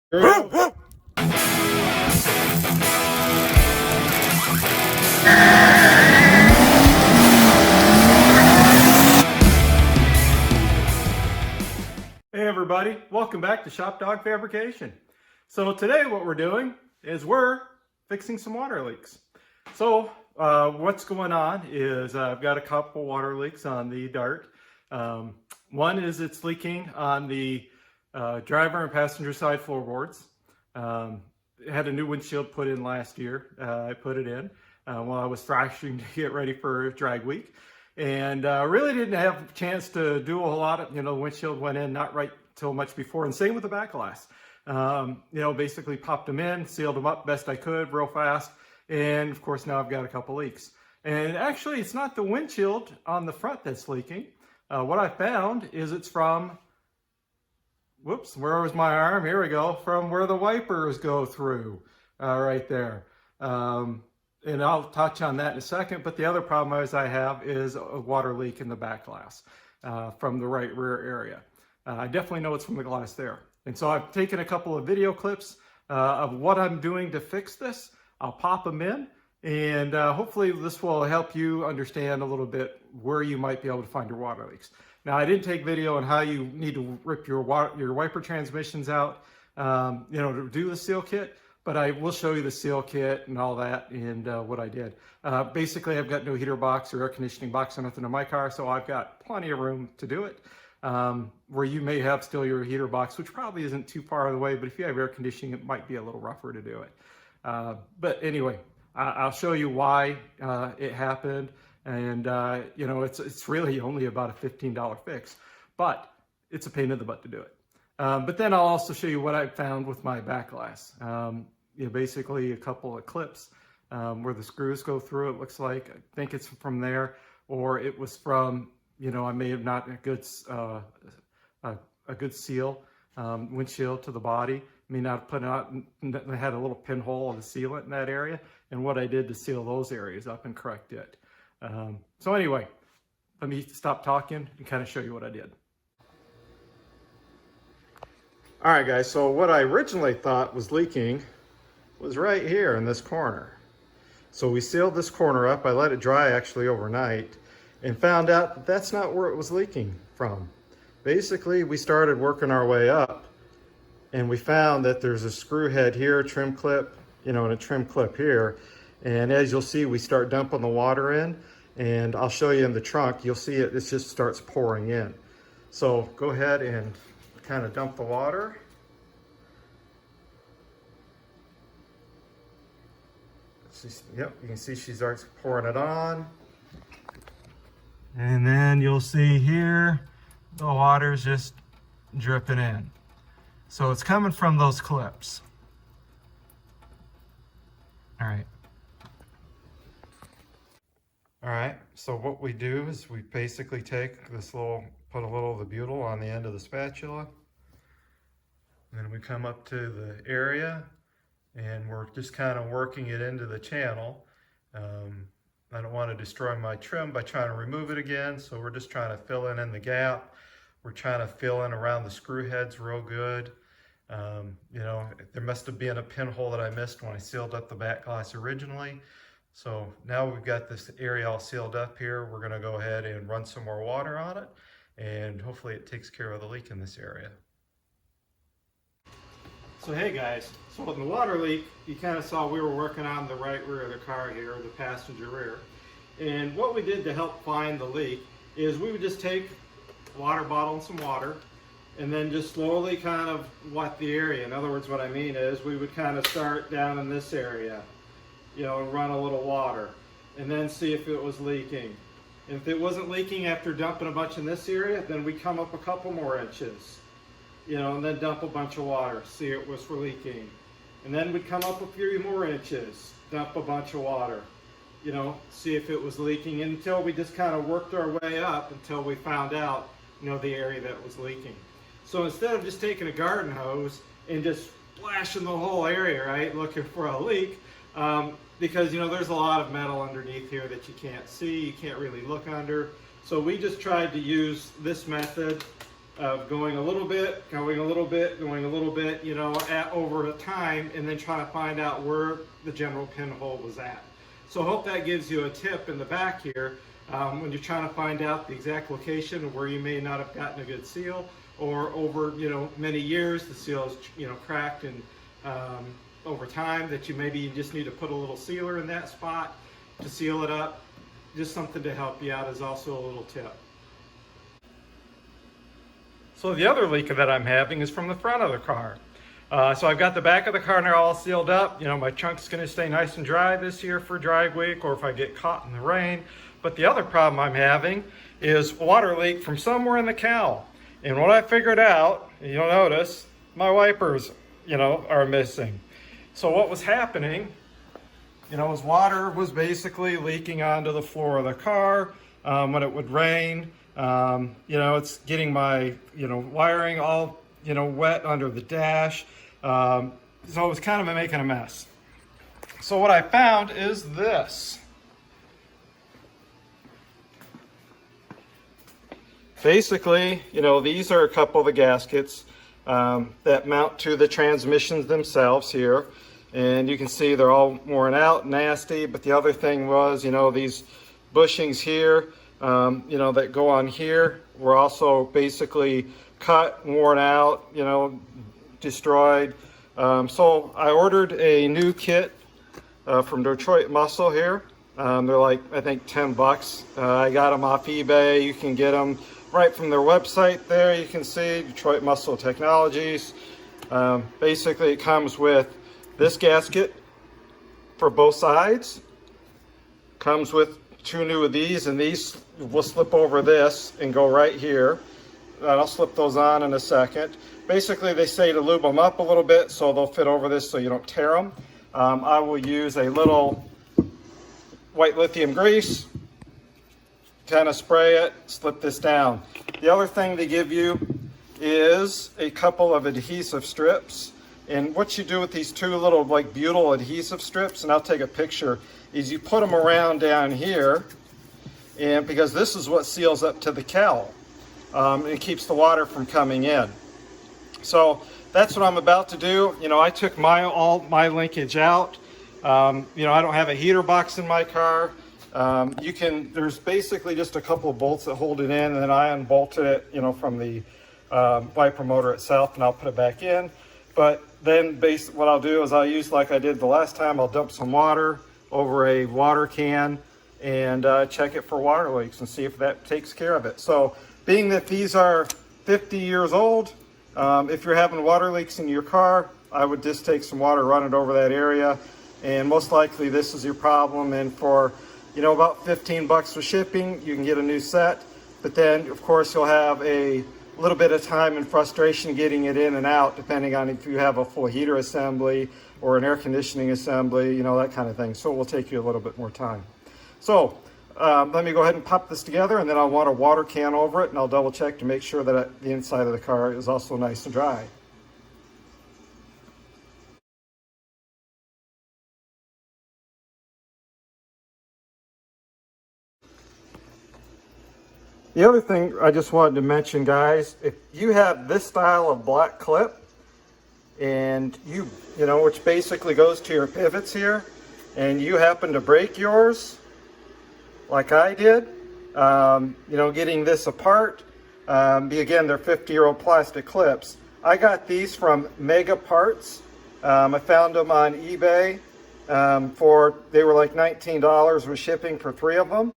Hey everybody, welcome back to Shop Dog Fabrication. So today what we're doing is we're fixing some water leaks. So what's going on is I've got a couple water leaks on the Dart. One is it's leaking on the driver and passenger side floorboards. It had a new windshield put in last year. I put it in while I was thrashing to get ready for drag week. And really didn't have a chance to do a whole lot of, the windshield went in not right till much before, and same with the back glass. Basically popped them in, sealed them up best I could real fast. And of course now I've got a couple leaks. And actually it's not the windshield on the front that's leaking. What I found is it's from, whoops, where was my arm? Here we go, from where the wipers go through, right there. And I'll touch on that in a second, but the other problem I have is a water leak in the back glass from the right rear area. I definitely know it's from the glass there. And so I've taken a couple of video clips of what I'm doing to fix this. I'll pop them in, and hopefully this will help you understand a little bit where you might be able to find your water leaks. Now, I didn't take video on how you need to rip your wiper transmissions out, to do the seal kit. But I will show you the seal kit and all that and what I did. Basically, I've got no heater box or air conditioning box or nothing in my car, so I've got plenty of room to do it. Where you may have still your heater box, which probably isn't too far away, but if you have air conditioning, it might be a little rougher to do it. But anyway, I'll show you why it happened. And, it's really only about a $15 fix, but it's a pain in the butt to do it. But then I'll also show you what I found with my back glass. Basically a couple of clips where the screws go through, it looks like. I think it's from there, or it was from, I may have not a good seal, windshield to the body. May not have put out, I had a little pinhole of the sealant in that area, and what I did to seal those areas up and correct it. So anyway, let me stop talking and kind of show you what I did. All right, guys, so what I originally thought was leaking was right here in this corner. So we sealed this corner up. I let it dry actually overnight and found out that that's not where it was leaking from. Basically, we started working our way up and we found that there's a screw head here, trim clip, and a trim clip here. And as you'll see, we start dumping the water in, and I'll show you in the trunk, you'll see it just starts pouring in. So go ahead and kind of dump the water. Yep, you can see she starts pouring it on. And then you'll see here, the water's just dripping in. So it's coming from those clips. All right. All right, so what we do is we basically take this put a little of the butyl on the end of the spatula. And then we come up to the area and we're just kind of working it into the channel. I don't want to destroy my trim by trying to remove it again, so we're just trying to fill in the gap. We're trying to fill in around the screw heads real good. There must have been a pinhole that I missed when I sealed up the back glass originally. So now we've got this area all sealed up here. We're going to go ahead and run some more water on it, and hopefully it takes care of the leak in this area. So hey guys, so in the water leak, you kind of saw we were working on the right rear of the car here, the passenger rear. And what we did to help find the leak is we would just take a water bottle and some water, and then just slowly kind of wet the area. In other words, what I mean is we would kind of start down in this area, and run a little water, and then see if it was leaking. And if it wasn't leaking after dumping a bunch in this area, then we come up a couple more inches, and then dump a bunch of water, see it was leaking. And then we'd come up a few more inches, dump a bunch of water, see if it was leaking, until we just kind of worked our way up until we found out, the area that was leaking. So instead of just taking a garden hose and just splashing the whole area, right, looking for a leak, because there's a lot of metal underneath here that you can't see, you can't really look under. So we just tried to use this method of going a little bit, going a little bit, going a little bit, you know, over time, and then trying to find out where the general pinhole was at. So I hope that gives you a tip in the back here when you're trying to find out the exact location of where you may not have gotten a good seal, or over, you know, many years the seal is, you know, cracked, and over time that you just need to put a little sealer in that spot to seal it up. Just something to help you out is also a little tip. So the other leak that I'm having is from the front of the car. So I've got the back of the car now all sealed up. You know, my chunk's going to stay nice and dry this year for drag week, or if I get caught in the rain. But the other problem I'm having is water leak from somewhere in the cowl. And what I figured out, you'll notice, my wipers, you know, are missing. So what was happening, you know, is water was basically leaking onto the floor of the car when it would rain. You know, it's getting my, you know, wiring all, you know, wet under the dash. So it was kind of making a mess. So what I found is this. Basically, you know, these are a couple of the gaskets that mount to the transmissions themselves here. And you can see they're all worn out, nasty. But the other thing was, you know, these bushings here, you know, that go on here were also basically cut, worn out, you know, destroyed. So I ordered a new kit from Detroit Muscle here. They're like, I think 10 bucks. I got them off eBay. You can get them right from their website there. You can see Detroit Muscle Technologies. Basically it comes with this gasket for both sides. Comes with 2 new of these, and these will slip over this and go right here. I'll slip those on in a second. Basically, they say to lube them up a little bit so they'll fit over this so you don't tear them. I will use a little white lithium grease, kind of spray it, slip this down. The other thing they give you is a couple of adhesive strips. And what you do with these 2 little like butyl adhesive strips, and I'll take a picture, is you put them around down here, and because this is what seals up to the cowl. It keeps the water from coming in. So that's what I'm about to do. You know, I took all my linkage out. You know, I don't have a heater box in my car. There's basically just a couple of bolts that hold it in, and then I unbolted it, you know, from the wiper motor itself, and I'll put it back in. But then what I'll do is I'll use, like I did the last time, I'll dump some water over a water can and check it for water leaks and see if that takes care of it. So being that these are 50 years old, if you're having water leaks in your car, I would just take some water, run it over that area, and most likely this is your problem. And for, you know, about 15 bucks for shipping, you can get a new set. But then, of course, you'll have a little bit of time and frustration getting it in and out, depending on if you have a full heater assembly or an air conditioning assembly, you know, that kind of thing. So it will take you a little bit more time. So let me go ahead and pop this together, and then I'll want a water can over it, and I'll double check to make sure that the inside of the car is also nice and dry. The other thing I just wanted to mention, guys, if you have this style of black clip, and you know, which basically goes to your pivots here, and you happen to break yours, like I did, you know, getting this apart, again, they're 50-year-old plastic clips. I got these from Mega Parts. I found them on eBay they were like $19 with shipping for 3 of them.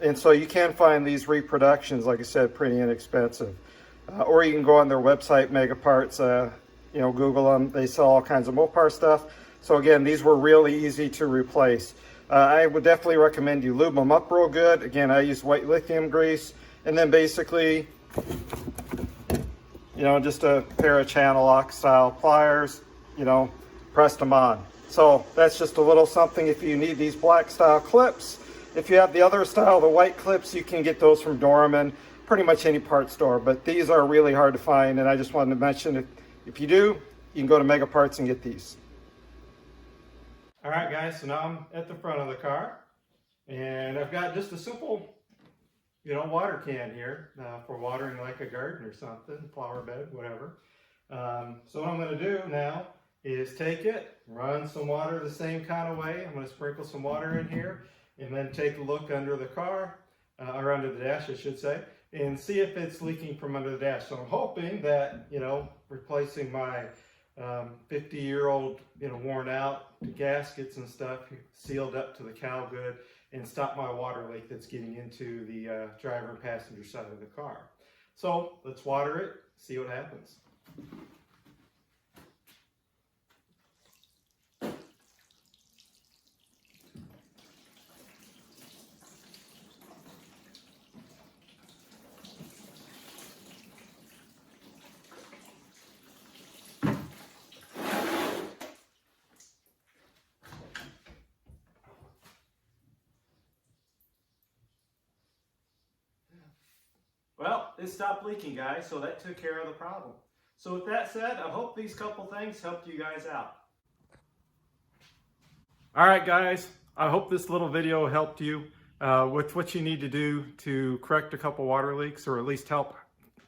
And so you can find these reproductions, like I said, pretty inexpensive. Or you can go on their website, Mega Parts, you know, Google them. They sell all kinds of Mopar stuff. So again, these were really easy to replace. I would definitely recommend you lube them up real good. Again, I use white lithium grease, and then basically, you know, just a pair of channel lock style pliers, you know, pressed them on. So that's just a little something if you need these black style clips. If you have the other style, the white clips, you can get those from Dorman, pretty much any part store, but these are really hard to find, and I just wanted to mention if you do, you can go to Mega Parts and get these. All right, guys, so now I'm at the front of the car, and I've got just a simple water can here for watering like a garden or something, flower bed, whatever. So what I'm going to do now is take it, run some water the same kind of way. I'm going to sprinkle some water in here and then take a look under the car, or under the dash I should say, and see if it's leaking from under the dash. So I'm hoping that, replacing my 50-year-old, worn out gaskets and stuff, sealed up to the cowl good, and stop my water leak that's getting into the driver and passenger side of the car. So let's water it, see what happens. Well, it stopped leaking, guys, so that took care of the problem. So with that said, I hope these couple things helped you guys out. All right, guys, I hope this little video helped you with what you need to do to correct a couple water leaks, or at least help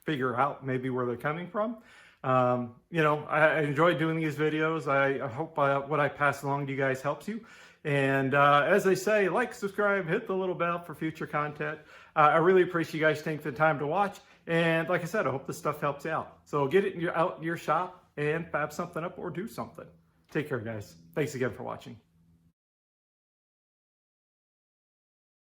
figure out maybe where they're coming from. I enjoy doing these videos. I hope what I pass along to you guys helps you. And as they say, like, subscribe, hit the little bell for future content. I really appreciate you guys taking the time to watch. And like I said, I hope this stuff helps you out. So get it out in your shop and fab something up or do something. Take care, guys. Thanks again for watching.